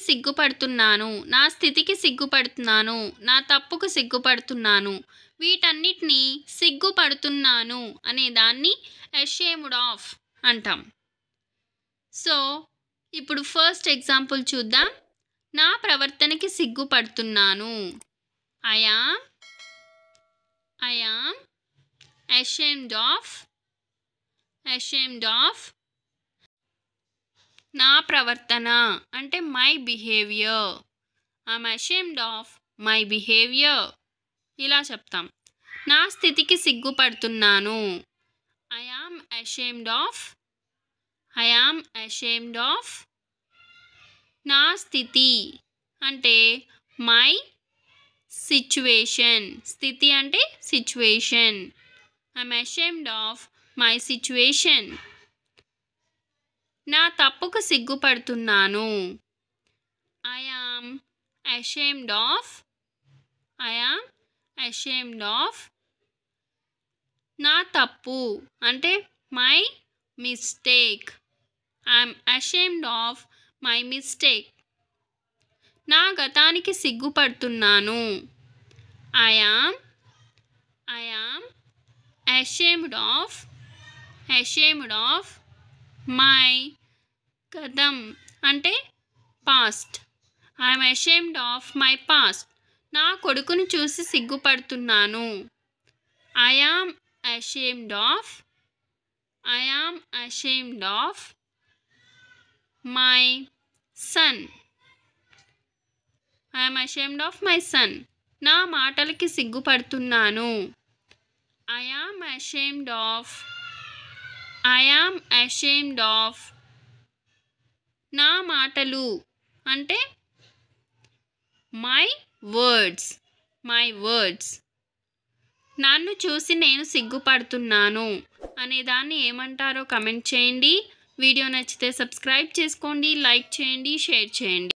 సిగ్గుపడుతున్నాను, నా స్థితికి సిగ్గుపడుతున్నాను, నా తప్పుకు సిగ్గుపడుతున్నాను. వీటన్నిటిని సిగ్గుపడుతున్నాను అనే దాన్ని అషేమ్డ్ ఆఫ్ అంటాం. సో ఇప్పుడు ఫస్ట్ ఎగ్జాంపుల్ చూద్దాం. నా ప్రవర్తనకి సిగ్గుపడుతున్నాను. ఐ యామ్ ashamed of నా ప్రవర్తన అంటే my behaviour. I'm ashamed of my behaviour ఇలా చెప్తాం. నా స్థితికి సిగ్గుపడుతున్నాను. ఐ యామ్ ashamed of నా స్థితి అంటే మై సిచ్యువేషన్. స్థితి అంటే situation. I'm ashamed of my situation. నా తప్పుకు సిగ్గుపడుతున్నాను. ఐ యామ్ ashamed of నా తప్పు అంటే my mistake. I'm ashamed of my mistake. నా గతానికి సిగ్గుపడుతున్నాను. I am ashamed of my గతం అంటే past. I'm ashamed of my past. నా కొడుకును చూసి సిగ్గుపడుతున్నాను. I am ashamed of my son. I'm ashamed of my son. నా మాటలకి సిగ్గుపడుతున్నాను. ఐ యామ్ ashamed of నా మాటలు అంటే మై వర్డ్స్. నన్ను చూసి నేను సిగ్గుపడుతున్నాను అనేదాన్ని ఏమంటారో కమెంట్ చేయండి. వీడియో నచ్చితే సబ్స్క్రైబ్ చేసుకోండి, లైక్ చేయండి, షేర్ చేయండి.